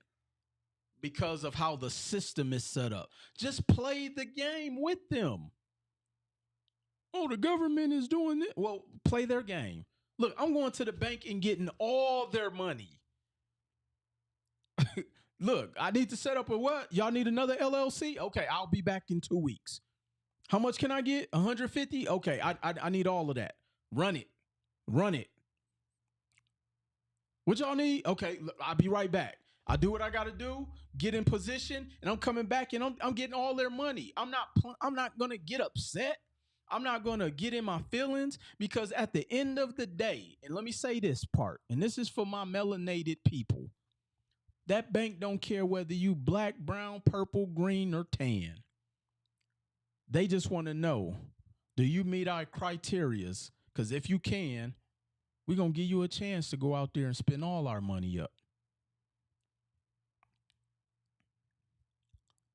because of how the system is set up. Just play the game with them. Oh, the government is doing it. Well, play their game. Look, I'm going to the bank and getting all their money. Look, I need to set up a what? Y'all need another LLC? Okay, I'll be back in 2 weeks. How much can I get? 150? Okay, I need all of that. Run it. What y'all need? Okay, I'll be right back. I do what I got to do, get in position, and I'm coming back and I'm getting all their money. I'm not going to get upset. I'm not going to get in my feelings because at the end of the day, and let me say this part, and this is for my melanated people. That bank don't care whether you black, brown, purple, green, or tan. They just want to know, do you meet our criterias? Because if you can, we're going to give you a chance to go out there and spend all our money up.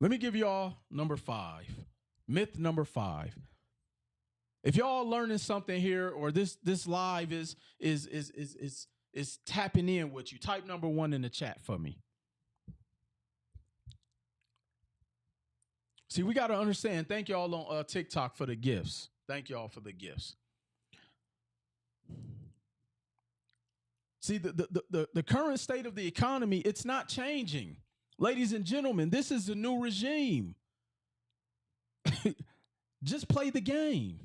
Let me give y'all number 5. Myth number 5. If y'all learning something here, or this live is tapping in with you, type number 1 in the chat for me. See, we got to understand. Thank y'all on TikTok for the gifts. Thank y'all for the gifts. See, the current state of the economy, it's not changing. Ladies and gentlemen, this is a new regime. Just play the game.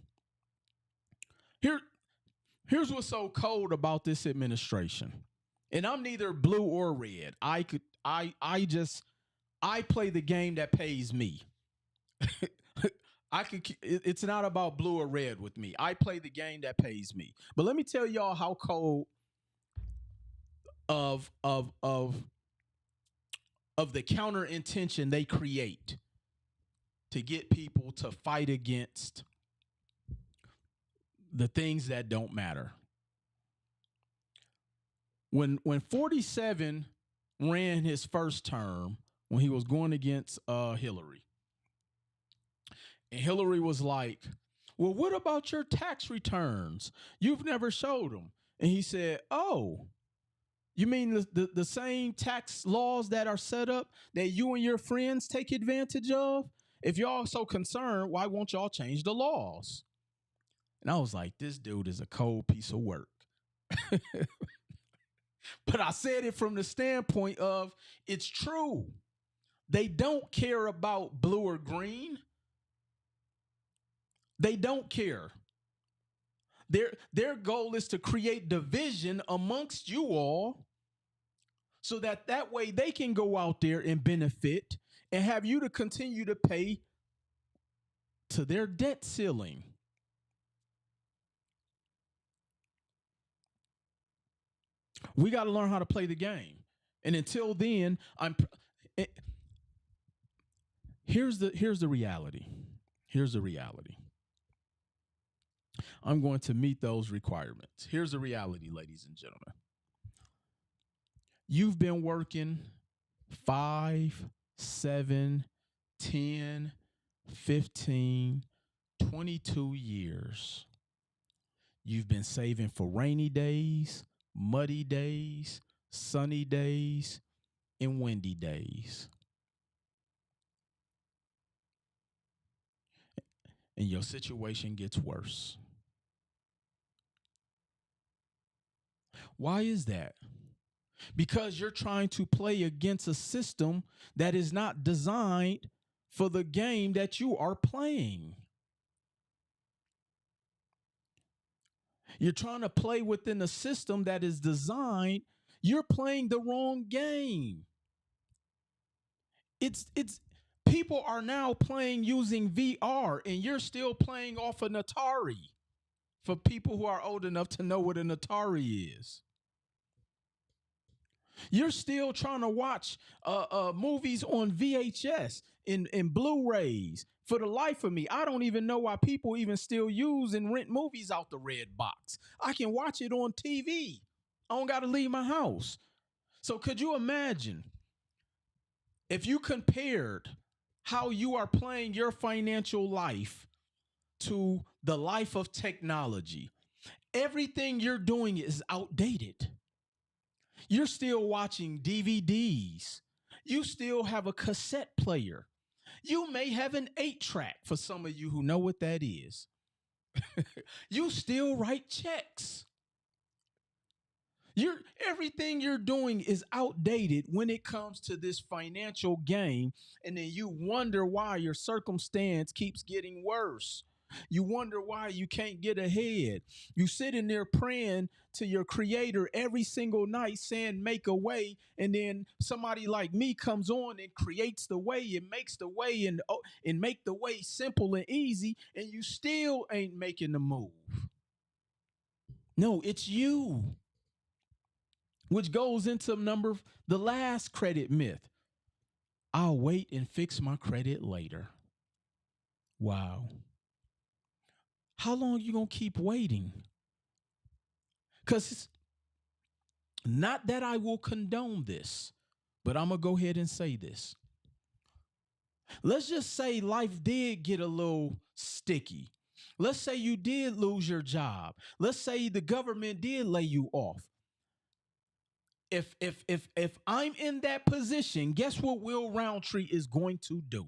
Here's what's so cold about this administration. And I'm neither blue or red. I play the game that pays me. It's not about blue or red with me. I play the game that pays me. But let me tell y'all how cold of the counter intention they create to get people to fight against the things that don't matter. When 47 ran his first term, when he was going against Hillary, and Hillary was like, well, what about your tax returns? You've never showed them. And he said, oh, you mean the same tax laws that are set up that you and your friends take advantage of? If y'all so concerned, why won't y'all change the laws? And I was like, this dude is a cold piece of work. But I said it from the standpoint of, it's true. They don't care about blue or green. They don't care. Their goal is to create division amongst you all, so that way they can go out there and benefit and have you to continue to pay to their debt ceiling. We got to learn how to play the game. And until then, here's the reality. Here's the reality. I'm going to meet those requirements. Here's the reality, ladies and gentlemen. You've been working 5, 7, 10, 15, 22 years. You've been saving for rainy days, muddy days, sunny days, and windy days. And your situation gets worse. Why is that? Because you're trying to play against a system that is not designed for the game that you are playing. You're trying to play within a system that is designed. You're playing the wrong game. It's people are now playing using VR, and you're still playing off an Atari. For people who are old enough to know what an Atari is. You're still trying to watch movies on VHS and Blu-rays. For the life of me, I don't even know why people even still use and rent movies out the red box. I can watch it on TV. I don't got to leave my house. So could you imagine if you compared how you are playing your financial life to the life of technology? Everything you're doing is outdated. You're still watching DVDs. You still have a cassette player. You may have an 8-track for some of you who know what that is. You still write checks. Everything you're doing is outdated when it comes to this financial game, and then you wonder why your circumstance keeps getting worse. You wonder why you can't get ahead. You sit in there praying to your creator every single night saying, make a way. And then somebody like me comes on and creates the way and makes the way and make the way simple and easy. And you still ain't making the move. No, it's you. Which goes into the last credit myth. I'll wait and fix my credit later. Wow. How long you gonna keep waiting? Because not that I will condone this, but I'm gonna go ahead and say this. Let's just say life did get a little sticky. Let's say you did lose your job. Let's say the government did lay you off. If I'm in that position, guess what Will Roundtree is going to do?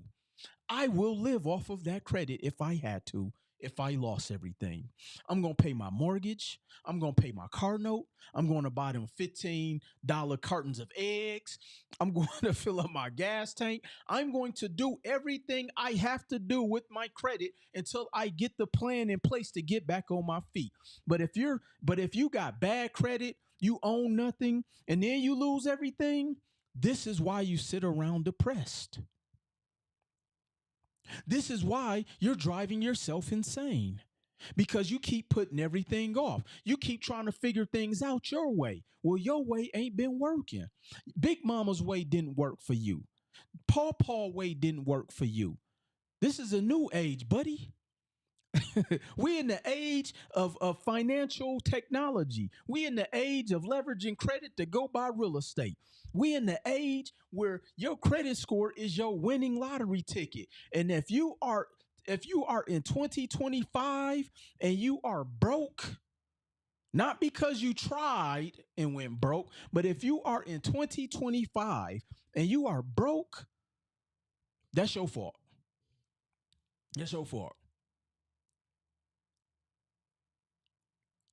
I will live off of that credit if I had to, if I lost everything. I'm going to pay my mortgage. I'm going to pay my car note. I'm going to buy them $15 cartons of eggs. I'm going to fill up my gas tank. I'm going to do everything I have to do with my credit until I get the plan in place to get back on my feet. But if you got bad credit, you own nothing, and then you lose everything, this is why you sit around depressed. This is why you're driving yourself insane, because you keep putting everything off. You keep trying to figure things out your way. Well, your way ain't been working. Big Mama's way didn't work for you. Paw way didn't work for you. This is a new age, buddy. We in the age of financial technology. We in the age of leveraging credit to go buy real estate. We in the age where your credit score is your winning lottery ticket. And if you are in 2025 and you are broke, not because you tried and went broke, but if you are in 2025 and you are broke, that's your fault. That's your fault.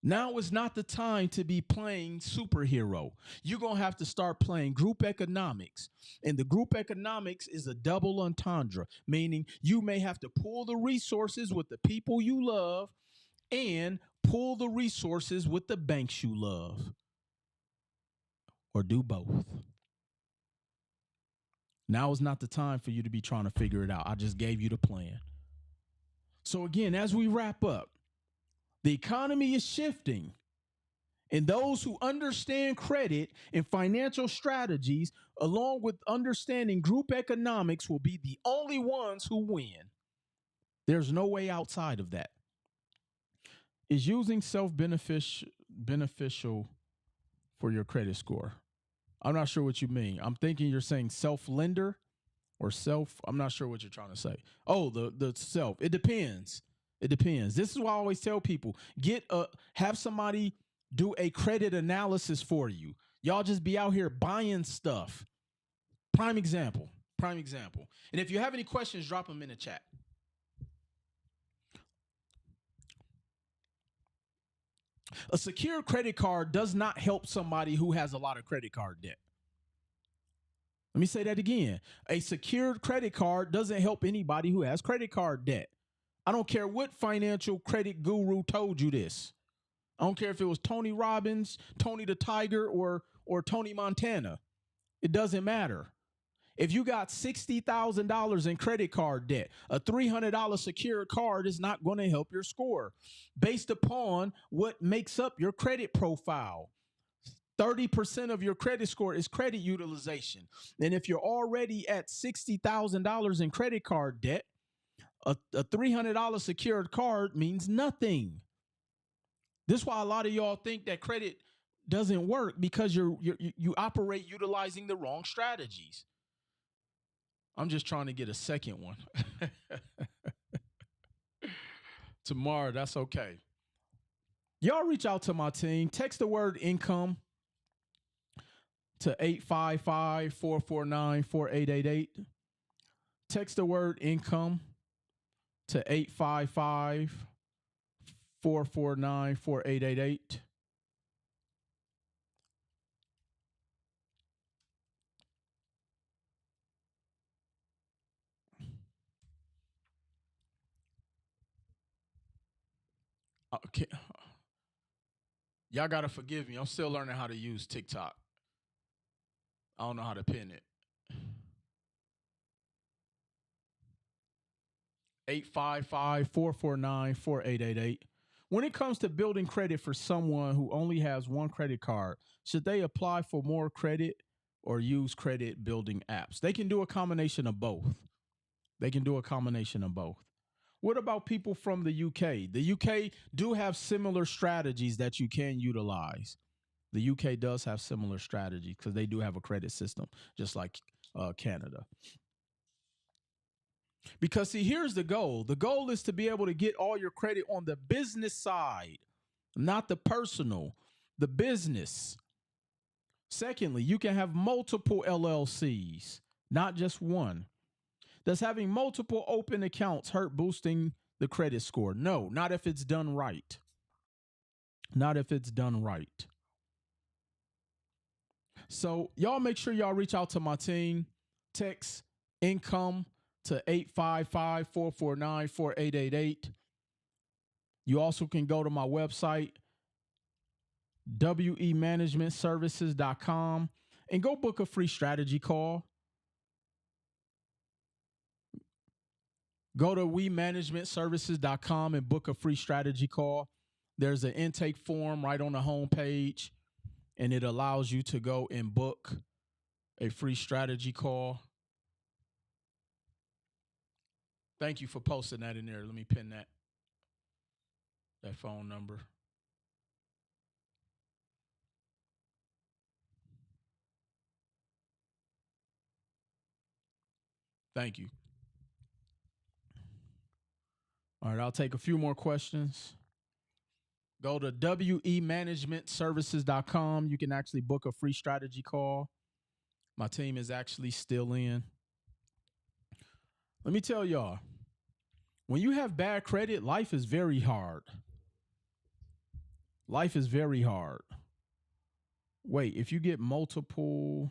Now is not the time to be playing superhero. You're going to have to start playing group economics. And the group economics is a double entendre, meaning you may have to pull the resources with the people you love and pull the resources with the banks you love, or do both. Now is not the time for you to be trying to figure it out. I just gave you the plan. So, again, as we wrap up, the economy is shifting. And those who understand credit and financial strategies, along with understanding group economics, will be the only ones who win. There's no way outside of that. Is using beneficial for your credit score? I'm not sure what you mean. I'm thinking you're saying self-lender or self. I'm not sure what you're trying to say. Oh, the self. It depends. It depends. This is why I always tell people, have somebody do a credit analysis for you. Y'all just be out here buying stuff. Prime example. Prime example. And if you have any questions, drop them in the chat. A secure credit card does not help somebody who has a lot of credit card debt. Let me say that again. A secured credit card doesn't help anybody who has credit card debt. I don't care what financial credit guru told you this. I don't care if it was Tony Robbins, Tony the Tiger, or Tony Montana. It doesn't matter. If you got $60,000 in credit card debt, a $300 secured card is not going to help your score based upon what makes up your credit profile. 30% of your credit score is credit utilization. And if you're already at $60,000 in credit card debt, a $300 secured card means nothing. This is why a lot of y'all think that credit doesn't work, because you operate utilizing the wrong strategies. I'm just trying to get a second one. Tomorrow, that's okay. Y'all reach out to my team. Text the word income to 855-449-4888. Text the word income to 855-449-4888. Okay. Y'all got to forgive me. I'm still learning how to use TikTok. I don't know how to pin it. 855-449-4888. When it comes to building credit for someone who only has one credit card, should they apply for more credit or use credit building apps? They can do a combination of both. They can do a combination of both. What about people from the UK? The UK do have similar strategies that you can utilize. The UK does have similar strategies because they do have a credit system, just like Canada. Because, see, here's the goal: the goal is to be able to get all your credit on the business side, not the personal, the business. Secondly, you can have multiple LLCs, not just one. Does having multiple open accounts hurt boosting the credit score? No, not if it's done right. Not if it's done right. So y'all make sure y'all reach out to my team. Text income to 855-449-4888. You also can go to my website, wemanagementservices.com, and go book a free strategy call. Go to wemanagementservices.com and book a free strategy call. There's an intake form right on the homepage, and it allows you to go and book a free strategy call. Thank you for posting that in there. Let me pin that phone number. Thank you. All right, I'll take a few more questions. Go to wemanagementservices.com. You can actually book a free strategy call. My team is actually still in. Let me tell y'all, when you have bad credit, life is very hard. Life is very hard. Wait, if you get multiple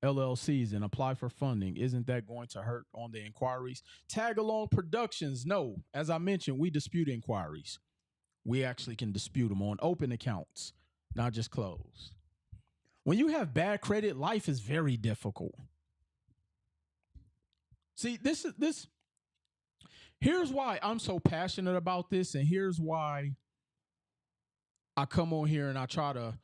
LLCs and apply for funding, isn't that going to hurt on the inquiries? Tag along productions. No, as I mentioned, we dispute inquiries. We actually can dispute them on open accounts, not just closed. When you have bad credit, life is very difficult. See, this. Here's why I'm so passionate about this, and here's why I come on here and I try to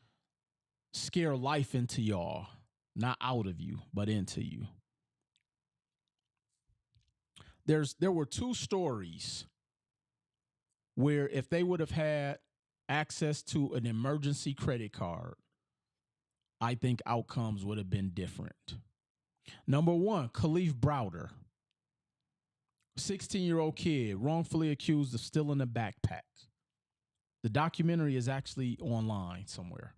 scare life into y'all, not out of you, but into you. There were two stories where if they would have had access to an emergency credit card, I think outcomes would have been different. Number one, Khalif Browder, 16-year-old kid, wrongfully accused of stealing a backpack. The documentary is actually online somewhere.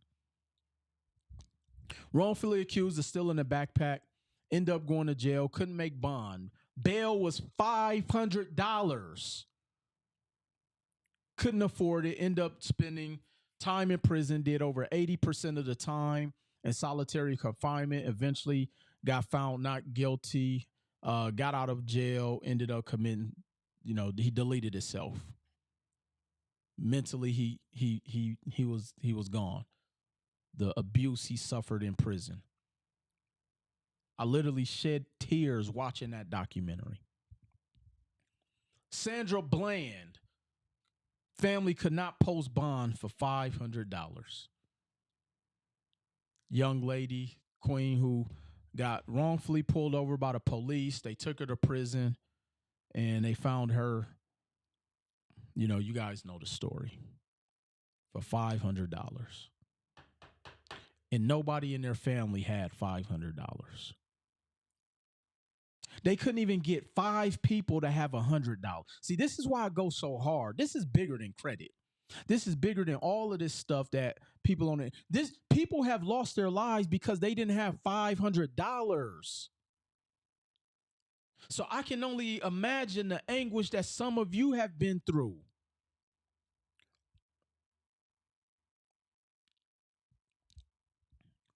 Wrongfully accused of stealing a backpack, ended up going to jail, couldn't make bond. Bail was $500. Couldn't afford it, ended up spending time in prison, did over 80% of the time in solitary confinement, eventually got found not guilty, got out of jail, ended up committing, he deleted himself. Mentally, he was gone. The abuse he suffered in prison. I literally shed tears watching that documentary. Sandra Bland, family could not post bond for $500. Young lady, queen, who got wrongfully pulled over by the police. They took her to prison and they found her, you guys know the story, for $500. And nobody in their family had $500. They couldn't even get 5 people to have $100. See, this is why I go so hard. This is bigger than credit. This is bigger than all of this stuff that people on it. People have lost their lives because they didn't have $500. So I can only imagine the anguish that some of you have been through.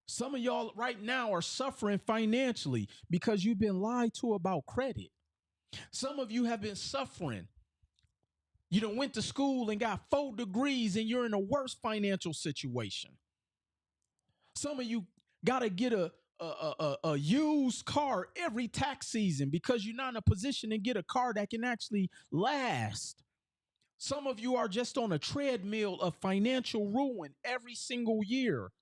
Some of y'all right now are suffering financially because you've been lied to about credit. Some of you have been suffering. You done went to school and got 4 degrees and you're in a worse financial situation. Some of you got to get a used car every tax season because you're not in a position to get a car that can actually last. Some of you are just on a treadmill of financial ruin every single year,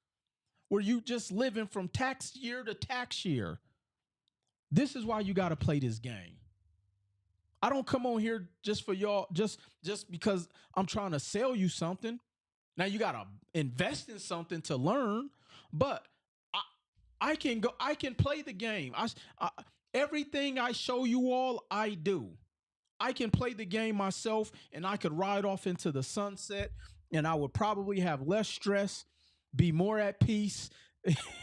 where you just living from tax year to tax year. This is why you got to play this game. I don't come on here just for y'all, just because I'm trying to sell you something. Now you gotta invest in something to learn, but I, I can play the game. I everything I show you all, I do. I can play the game myself and I could ride off into the sunset and I would probably have less stress, be more at peace,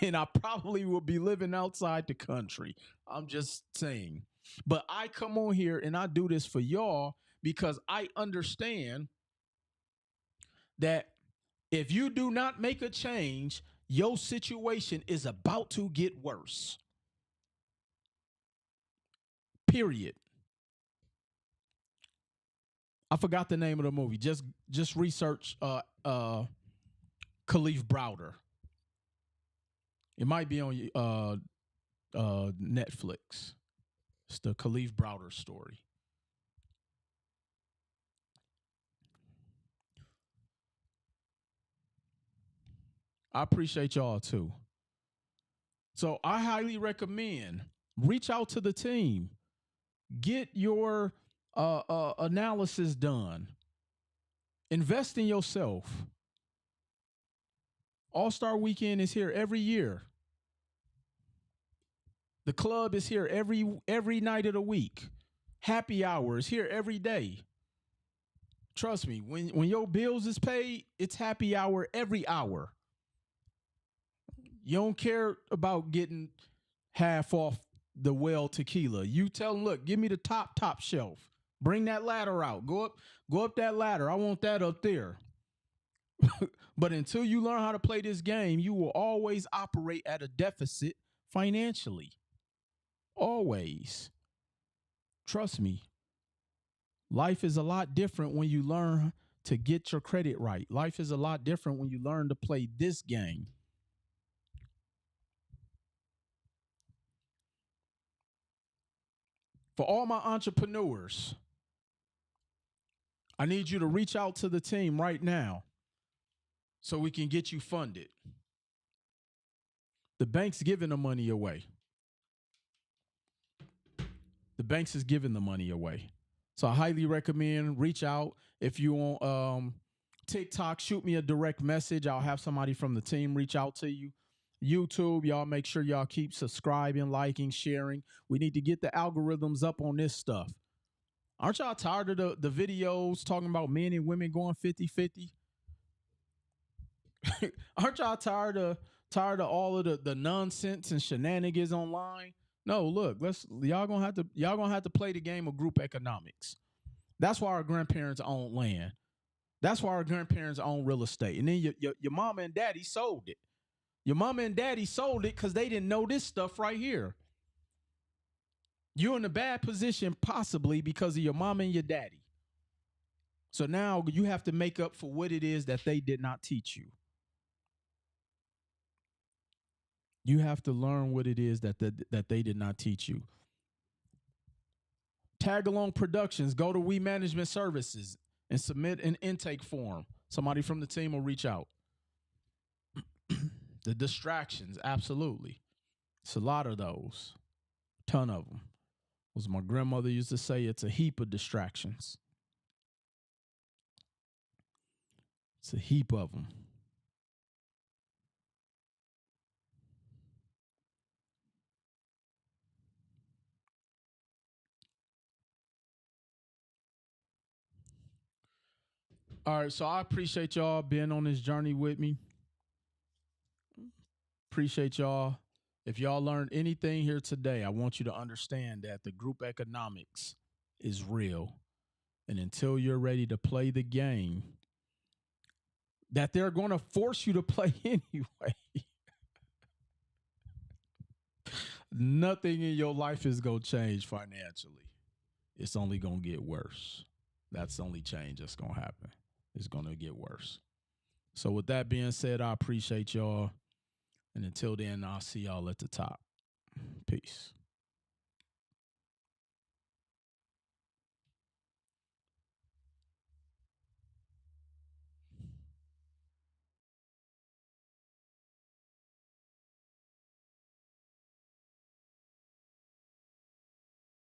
and I probably would be living outside the country. I'm just saying. But I come on here and I do this for y'all because I understand that if you do not make a change, your situation is about to get worse. Period. I forgot the name of the movie. Just research Khalif Browder. It might be on Netflix. It's the Khalif Browder story. I appreciate y'all too. So I highly recommend reach out to the team, get your analysis done, invest in yourself. All Star Weekend is here every year. The club is here every night of the week. Happy hour is here every day. Trust me, when your bills is paid, it's happy hour every hour. You don't care about getting half off the well tequila. You tell them, look, give me the top shelf. Bring that ladder out. Go up that ladder. I want that up there. But until you learn how to play this game, you will always operate at a deficit financially. Always. Trust me. Life is a lot different when you learn to get your credit right. Life is a lot different when you learn to play this game. For all my entrepreneurs, I need you to reach out to the team right now so we can get you funded. The bank's giving the money away. The banks is giving the money away. So I highly recommend reach out. If you want TikTok, shoot me a direct message. I'll have somebody from the team reach out to you. YouTube, y'all make sure y'all keep subscribing, liking, sharing. We need to get the algorithms up on this stuff. Aren't y'all tired of the videos talking about men and women going 50-50? Aren't y'all tired of all of the nonsense and shenanigans online? No, look, y'all gonna have to play the game of group economics. That's why our grandparents own land. That's why our grandparents own real estate. And then your mama and daddy sold it. Your mama and daddy sold it because they didn't know this stuff right here. You're in a bad position possibly because of your mama and your daddy. So now you have to make up for what it is that they did not teach you. You have to learn what it is that they did not teach you. Tag along productions, go to We Management Services and submit an intake form. Somebody from the team will reach out. The distractions, absolutely. It's a lot of those. Ton of them. As my grandmother used to say, it's a heap of distractions. It's a heap of them. All right, so I appreciate y'all being on this journey with me. Appreciate y'all. If y'all learned anything here today, I want you to understand that the group economics is real. And until you're ready to play the game that they're going to force you to play anyway, nothing in your life is going to change financially. It's only going to get worse. That's the only change that's going to happen. It's going to get worse. So with that being said, I appreciate y'all. And until then, I'll see y'all at the top. Peace.